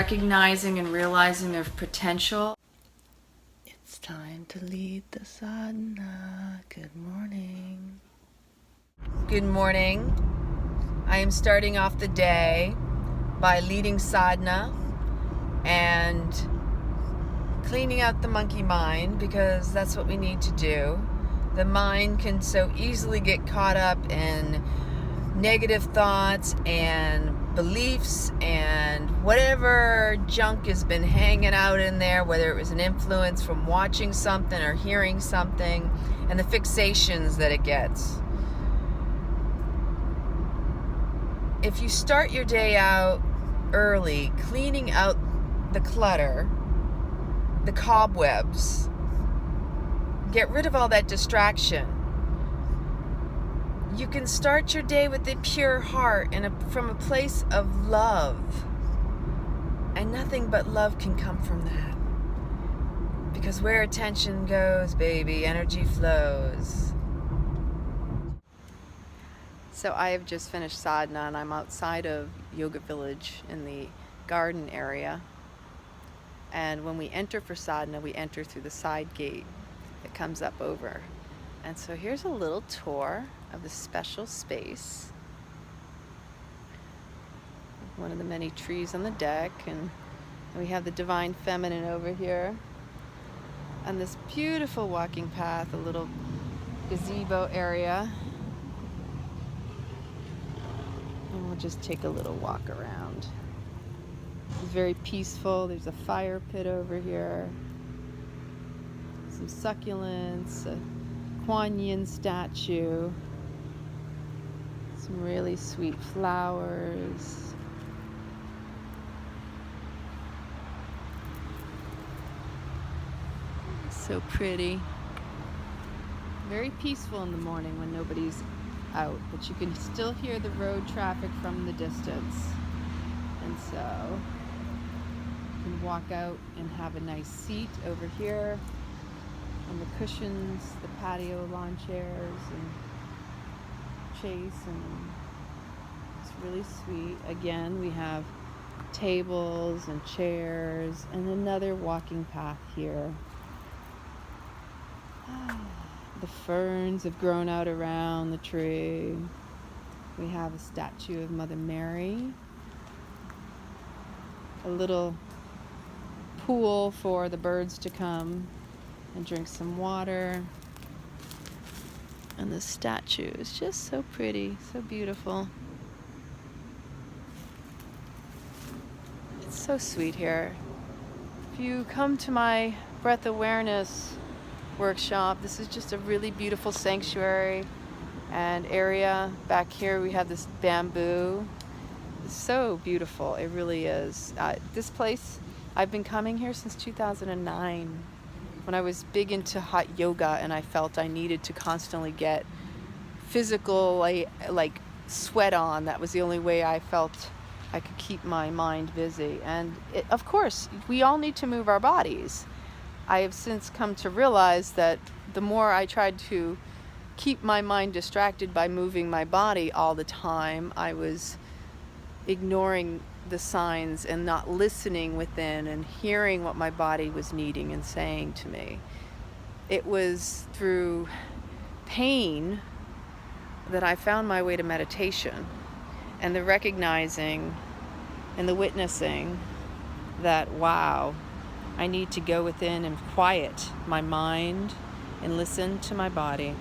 recognizing and realizing their potential. It's time to lead the sadhana. Good morning. Good morning. I am starting off the day by leading sadhana and cleaning out the monkey mind, because that's what we need to do. The mind can so easily get caught up in negative thoughts and beliefs and whatever junk has been hanging out in there, whether it was an influence from watching something or hearing something, and the fixations that it gets. If you start your day out early, cleaning out the clutter, the cobwebs, get rid of all that distraction, you can start your day with a pure heart and from a place of love. And nothing but love can come from that. Because where attention goes, baby, energy flows. So I have just finished sadhana and I'm outside of Yoga Village in the garden area. And when we enter for sadhana, we enter through the side gate that comes up over. And so here's a little tour of the special space. One of the many trees on the deck, and we have the Divine Feminine over here. And this beautiful walking path, a little gazebo area. And we'll just take a little walk around. It's very peaceful. There's a fire pit over here. Some succulents, a Kuan Yin statue, some really sweet flowers. So pretty. Very peaceful in the morning when nobody's out, but you can still hear the road traffic from the distance. And so you can walk out and have a nice seat over here on the cushions, the patio lawn chairs, and chase, and it's really sweet. Again, we have tables and chairs and another walking path here. The ferns have grown out around the tree. We have a statue of Mother Mary, a little pool for the birds to come and drink some water. And the statue is just so pretty, so beautiful. It's so sweet here. If you come to my breath awareness workshop, this is just a really beautiful sanctuary and area. Back here we have this bamboo. It's so beautiful, it really is. This place, I've been coming here since 2009. When I was big into hot yoga and I felt I needed to constantly get physical, like sweat on. That was the only way I felt I could keep my mind busy. And of course, we all need to move our bodies. I have since come to realize that the more I tried to keep my mind distracted by moving my body all the time, I was ignoring the signs and not listening within and hearing what my body was needing and saying to me. It was through pain that I found my way to meditation and the recognizing and the witnessing that, wow, I need to go within and quiet my mind and listen to my body,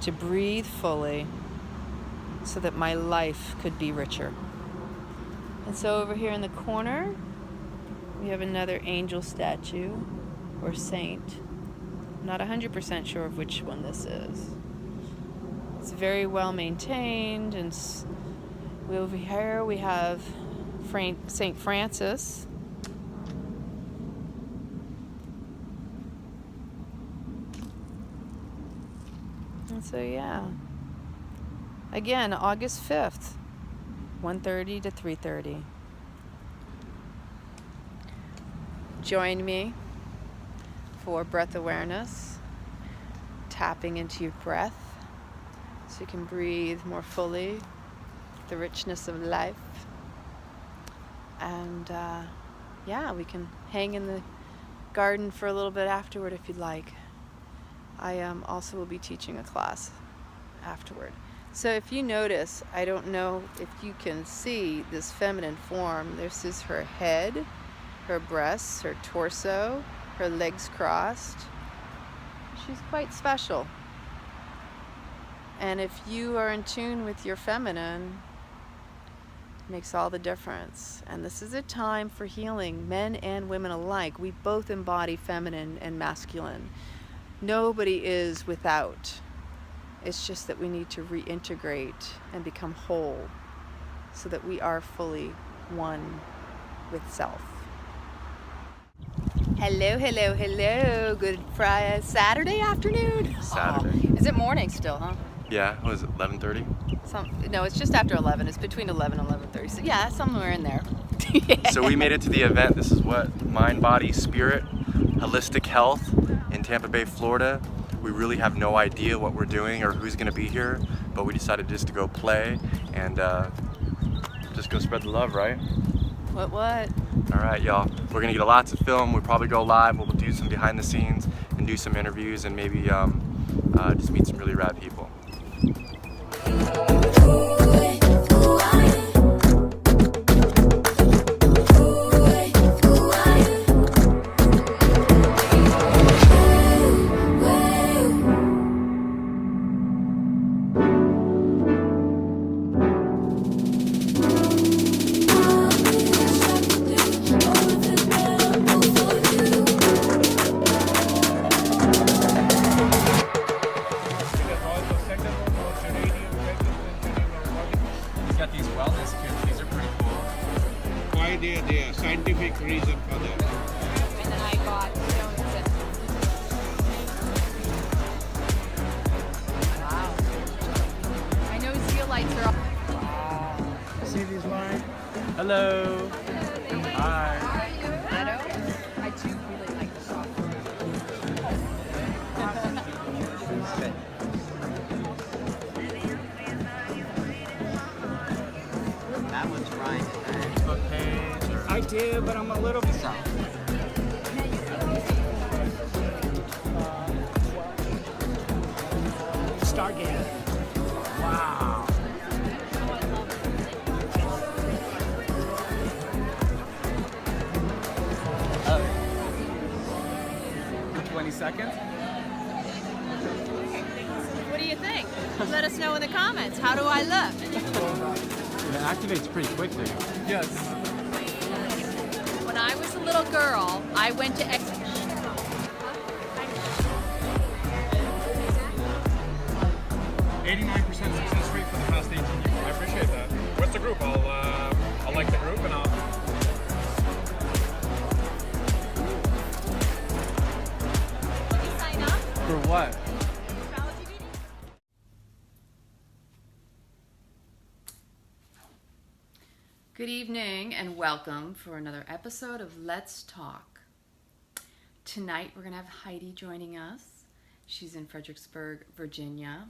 to breathe fully so that my life could be richer. And so over here in the corner, we have another angel statue or saint. I'm not 100% sure of which one this is. It's very well maintained, and over here we have Saint Francis. And so yeah, again, August 5th. 1:30 to 3:30. Join me for breath awareness, tapping into your breath so you can breathe more fully, the richness of life. And yeah, we can hang in the garden for a little bit afterward if you'd like. I also will be teaching a class afterward. So if you notice, I don't know if you can see this feminine form. This is her head, her breasts, her torso, her legs crossed. She's quite special. And if you are in tune with your feminine, it makes all the difference. And this is a time for healing, men and women alike. We both embody feminine and masculine. Nobody is without. It's just that we need to reintegrate and become whole so that we are fully one with self. Hello, hello, hello. Good Friday, Saturday afternoon. Saturday. Oh, is it morning still, huh? Yeah, what is it, 11:30? No, it's just after 11. It's between 11 and 11:30. So yeah, somewhere in there. So we made it to the event. This is what? Mind, Body, Spirit, Holistic Health in Tampa Bay, Florida. We really have no idea what we're doing or who's going to be here, but we decided just to go play and just go spread the love, right? What? All right, y'all. We're going to get lots of film. We'll probably go live. We'll do some behind the scenes and do some interviews and maybe just meet some really rad people. They are scientific reason for that. And then I got stones and... Wow. I know zeolites are all... Wow. See this line? Hello. Hi. I do really like the soft. That one's right. I did, but I'm a little bit south. Stargate. Wow. 20 seconds? What do you think? Let us know in the comments. How do I look? It activates pretty quickly. Yes. When I was a little girl, I went to 89% success rate for the past 18 years. I appreciate that. What's the group? I'll like the group and I'll... sign up. For what? Good evening and welcome for another episode of Let's Talk. Tonight we're going to have Heidi joining us. She's in Fredericksburg, Virginia.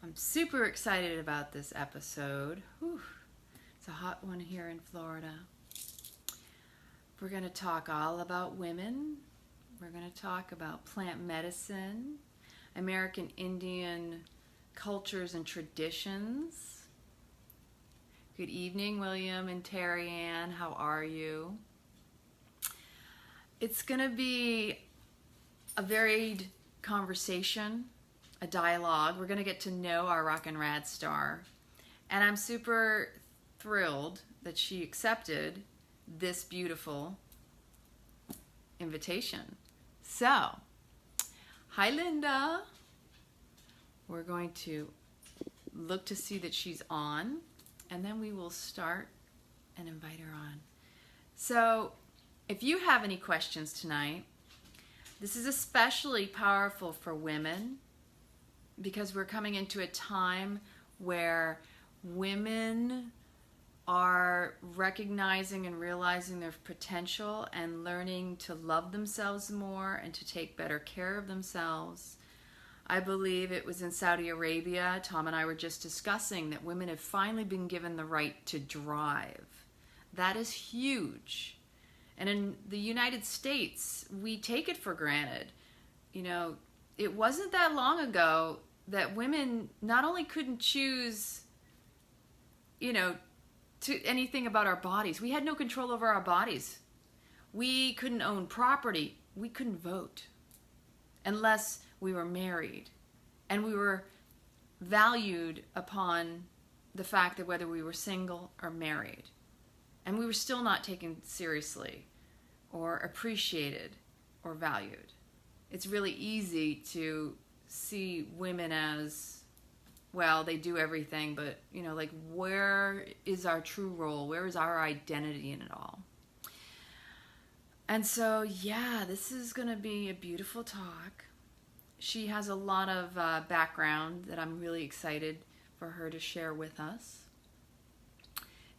I'm super excited about this episode. Whew. It's a hot one here in Florida. We're going to talk all about women. We're going to talk about plant medicine, American Indian cultures and traditions. Good evening, William and Terry Ann. How are you? It's going to be a varied conversation, a dialogue. We're going to get to know our rock and rad star. And I'm super thrilled that she accepted this beautiful invitation. So, hi Linda. We're going to look to see that she's on, and then we will start and invite her on. So, if you have any questions tonight, this is especially powerful for women because we're coming into a time where women are recognizing and realizing their potential and learning to love themselves more and to take better care of themselves. I believe it was in Saudi Arabia, Tom and I were just discussing that women have finally been given the right to drive. That is huge And in the United States, we take it for granted. You know, it wasn't that long ago that women not only couldn't choose, you know, to anything about our bodies. We had no control over our bodies. We couldn't own property. We couldn't vote unless we were married. And we were valued upon the fact that whether we were single or married. And we were still not taken seriously or appreciated or valued. It's really easy to see women as, well, they do everything, but, you know, like, where is our true role? Where is our identity in it all? And so, yeah, this is going to be a beautiful talk. She has a lot of background that I'm really excited for her to share with us.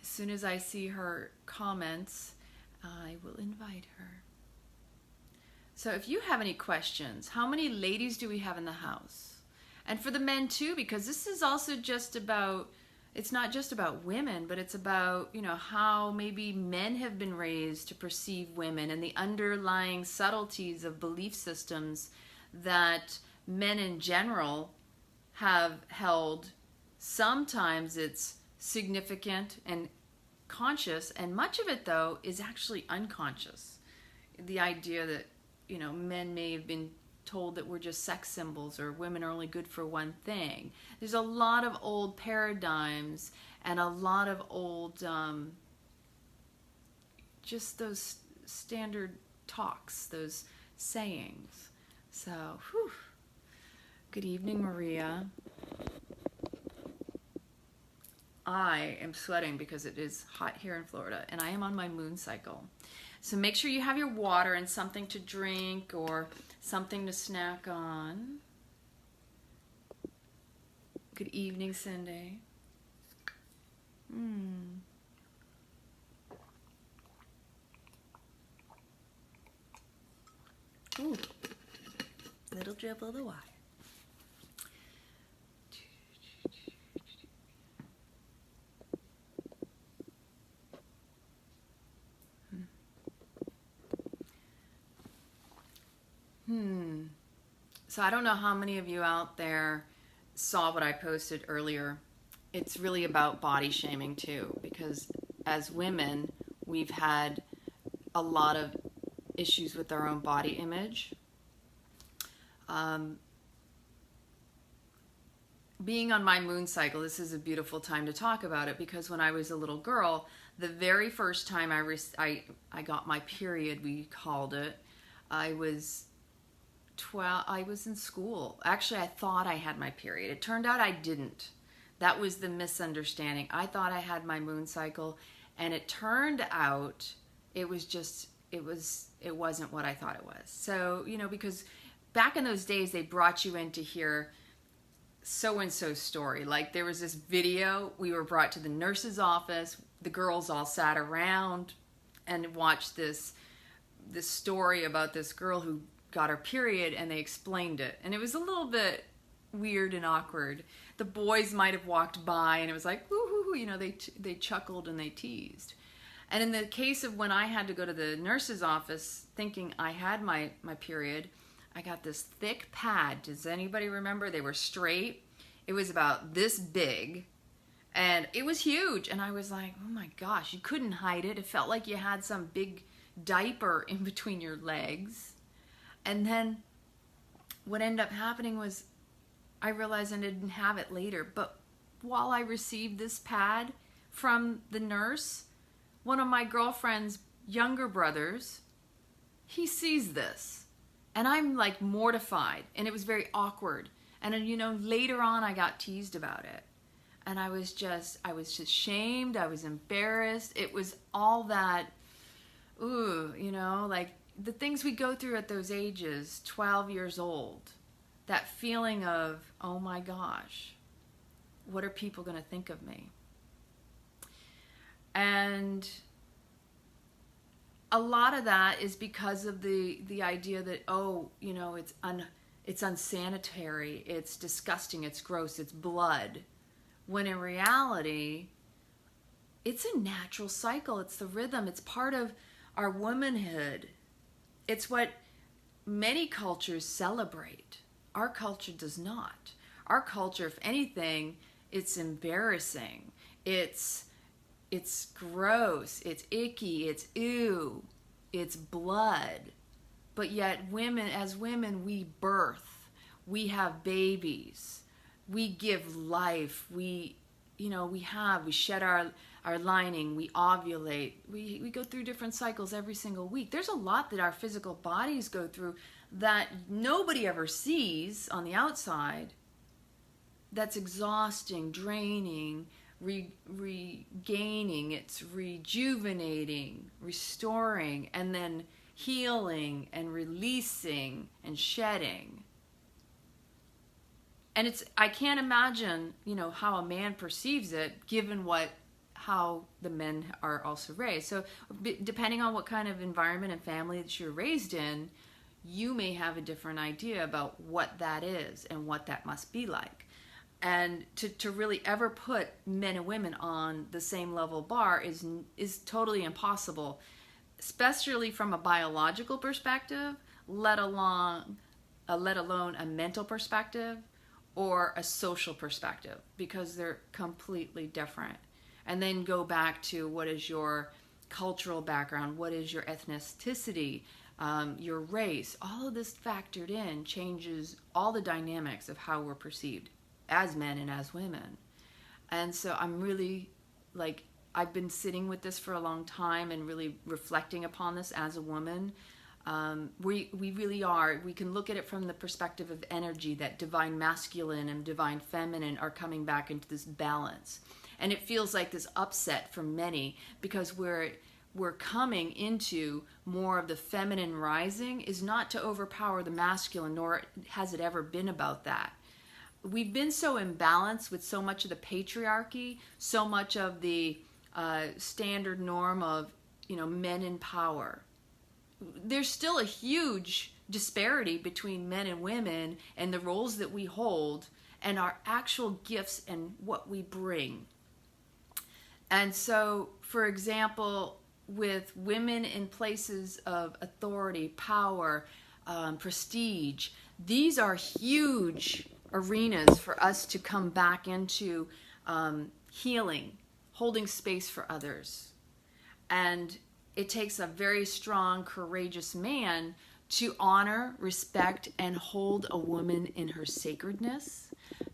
As soon as I see her comments, I will invite her. So if you have any questions, how many ladies do we have in the house? And for the men too, because this is also just about, it's not just about women, but it's about, you know, how maybe men have been raised to perceive women and the underlying subtleties of belief systems that men in general have held. Sometimes it's significant and conscious, and much of it, though, is actually unconscious. The idea that, you know, men may have been told that we're just sex symbols or women are only good for one thing. There's a lot of old paradigms and a lot of old, just those standard talks, those sayings. So, whew. Good evening, Maria. I am sweating because it is hot here in Florida, and I am on my moon cycle. So make sure you have your water and something to drink or something to snack on. Good evening, Cindy. Ooh, little dribble of the water. So I don't know how many of you out there saw what I posted earlier. It's really about body shaming too, because as women, we've had a lot of issues with our own body image. Being on my moon cycle, this is a beautiful time to talk about it, because when I was a little girl, the very first time I got my period, we called it, I was 12, I was in school. Actually, I thought I had my period. It turned out I didn't. That was the misunderstanding. I thought I had my moon cycle, and it turned out it wasn't what I thought it was. So, you know, because back in those days, they brought you in to hear so-and-so's story. Like, there was this video, we were brought to the nurse's office, the girls all sat around and watched this story about this girl who got her period, and they explained it. And it was a little bit weird and awkward. The boys might have walked by, and it was like, woo-hoo-hoo, you know, they chuckled and they teased. And in the case of when I had to go to the nurse's office thinking I had my period, I got this thick pad. Does anybody remember? They were straight. It was about this big, and it was huge. And I was like, oh my gosh, you couldn't hide it. It felt like you had some big diaper in between your legs. And then what ended up happening was I realized I didn't have it later. But while I received this pad from the nurse, one of my girlfriend's younger brothers, he sees this. And I'm like mortified. And it was very awkward. And then, you know, later on I got teased about it. And I was just shamed. I was embarrassed. It was all that, ooh, you know, like the things we go through at those ages, 12 years old, that feeling of, oh my gosh, what are people going to think of me? And a lot of that is because of the idea that, oh, you know, it's unsanitary, it's disgusting, it's gross, it's blood. When in reality, it's a natural cycle. It's the rhythm. It's part of our womanhood. It's what many cultures celebrate. Our culture does not. Our culture, if anything, it's embarrassing. It's gross. It's icky. It's ew. It's blood. But yet as women, we birth. We have babies. We give life. We shed our lining. We ovulate. We go through different cycles every single week. There's a lot that our physical bodies go through that nobody ever sees on the outside. That's exhausting, draining, regaining, it's rejuvenating, restoring, and then healing and releasing and shedding. And I can't imagine, how a man perceives it, given how the men are also raised. So depending on what kind of environment and family that you're raised in, you may have a different idea about what that is and what that must be like. And to really ever put men and women on the same level bar is totally impossible, especially from a biological perspective, let alone a mental perspective or a social perspective, because they're completely different. And then go back to what is your cultural background, what is your ethnicity, your race. All of this factored in changes all the dynamics of how we're perceived as men and as women. And so I'm really, I've been sitting with this for a long time and really reflecting upon this as a woman. We really are. We can look at it from the perspective of energy, that divine masculine and divine feminine are coming back into this balance. And it feels like this upset for many, because we're coming into more of the feminine rising is not to overpower the masculine, nor has it ever been about that. We've been so imbalanced with so much of the patriarchy, so much of the standard norm of, men in power. There's still a huge disparity between men and women and the roles that we hold and our actual gifts and what we bring. And so, for example, with women in places of authority, power, prestige, these are huge arenas for us to come back into healing, holding space for others. And it takes a very strong, courageous man to honor, respect, and hold a woman in her sacredness,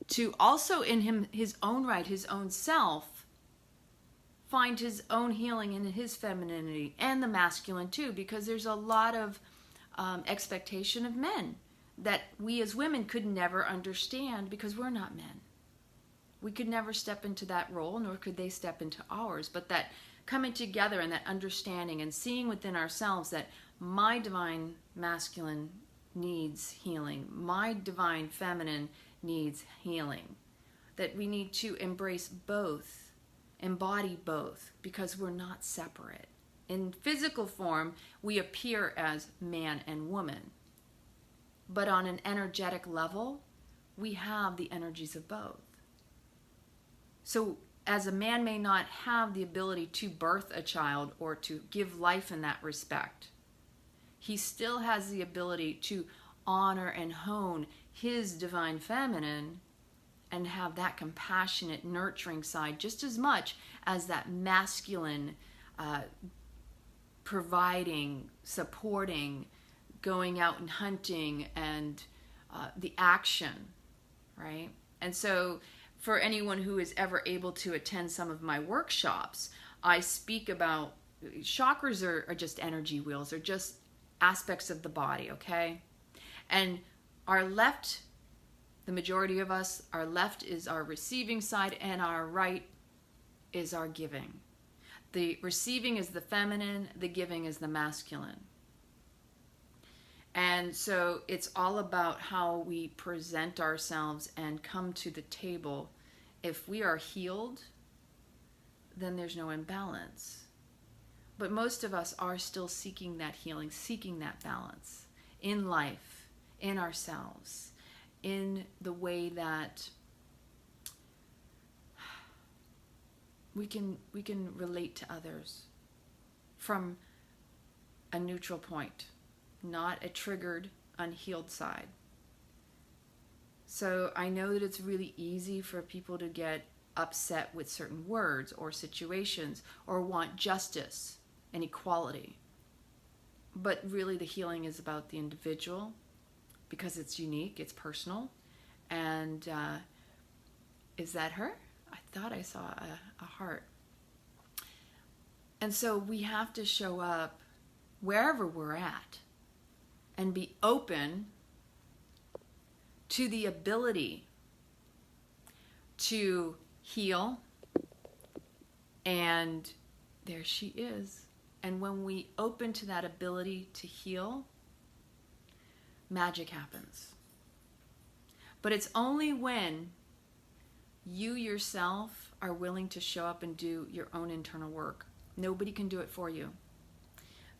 to also in his own right, his own self, find his own healing in his femininity, and the masculine too, because there's a lot of expectation of men that we as women could never understand, because we're not men. We could never step into that role, nor could they step into ours. But that coming together and that understanding and seeing within ourselves that my divine masculine needs healing, my divine feminine needs healing, that we need to embrace both, embody both, because we're not separate. In physical form, we appear as man and woman. But on an energetic level, we have the energies of both. So as a man may not have the ability to birth a child or to give life in that respect, he still has the ability to honor and hone his divine feminine and have that compassionate, nurturing side just as much as that masculine, providing, supporting, going out and hunting, and the action, right? And so for anyone who is ever able to attend some of my workshops, I speak about chakras are just energy wheels, they're just aspects of the body, okay? And our left, the majority of us, our left is our receiving side and our right is our giving. The receiving is the feminine, the giving is the masculine. And so it's all about how we present ourselves and come to the table. If we are healed, then there's no imbalance. But most of us are still seeking that healing, seeking that balance in life, in ourselves, in the way that we can relate to others from a neutral point, not a triggered, unhealed side. So I know that it's really easy for people to get upset with certain words or situations or want justice and equality. But really the healing is about the individual because it's unique, it's personal. And is that her? I thought I saw a heart. And so we have to show up wherever we're at and be open to the ability to heal. And there she is. And when we open to that ability to heal, magic happens. But it's only when you yourself are willing to show up and do your own internal work. Nobody can do it for you.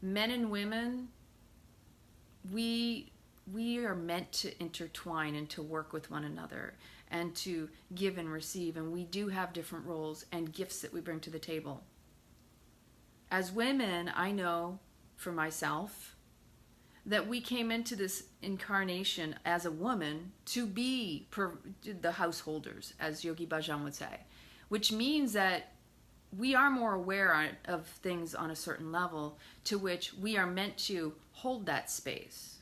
Men and women, we are meant to intertwine and to work with one another and to give and receive. And we do have different roles and gifts that we bring to the table. As women, I know for myself that we came into this incarnation as a woman to be the householders, as Yogi Bhajan would say, which means that we are more aware of things on a certain level to which we are meant to hold that space,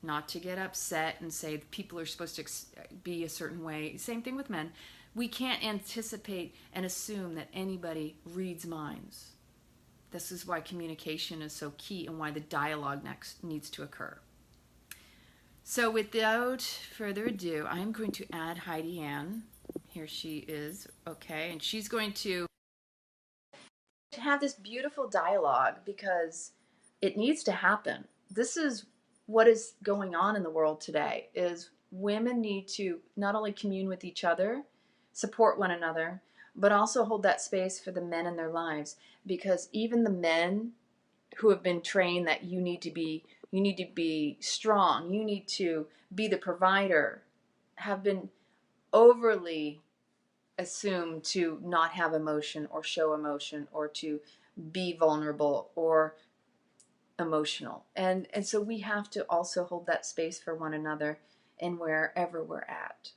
not to get upset and say people are supposed to be a certain way. Same thing with men. We can't anticipate and assume that anybody reads minds. This is why communication is so key and why the dialogue next needs to occur. So without further ado, I'm going to add Heidi Ann. Here she is, okay, and she's going to have this beautiful dialogue because it needs to happen. This is what is going on in the world today, is women need to not only commune with each other, support one another, but also hold that space for the men in their lives. Because even the men who have been trained that you need to be strong, you need to be the provider, have been overly assumed to not have emotion or show emotion or to be vulnerable or emotional. And so we have to also hold that space for one another and wherever we're at.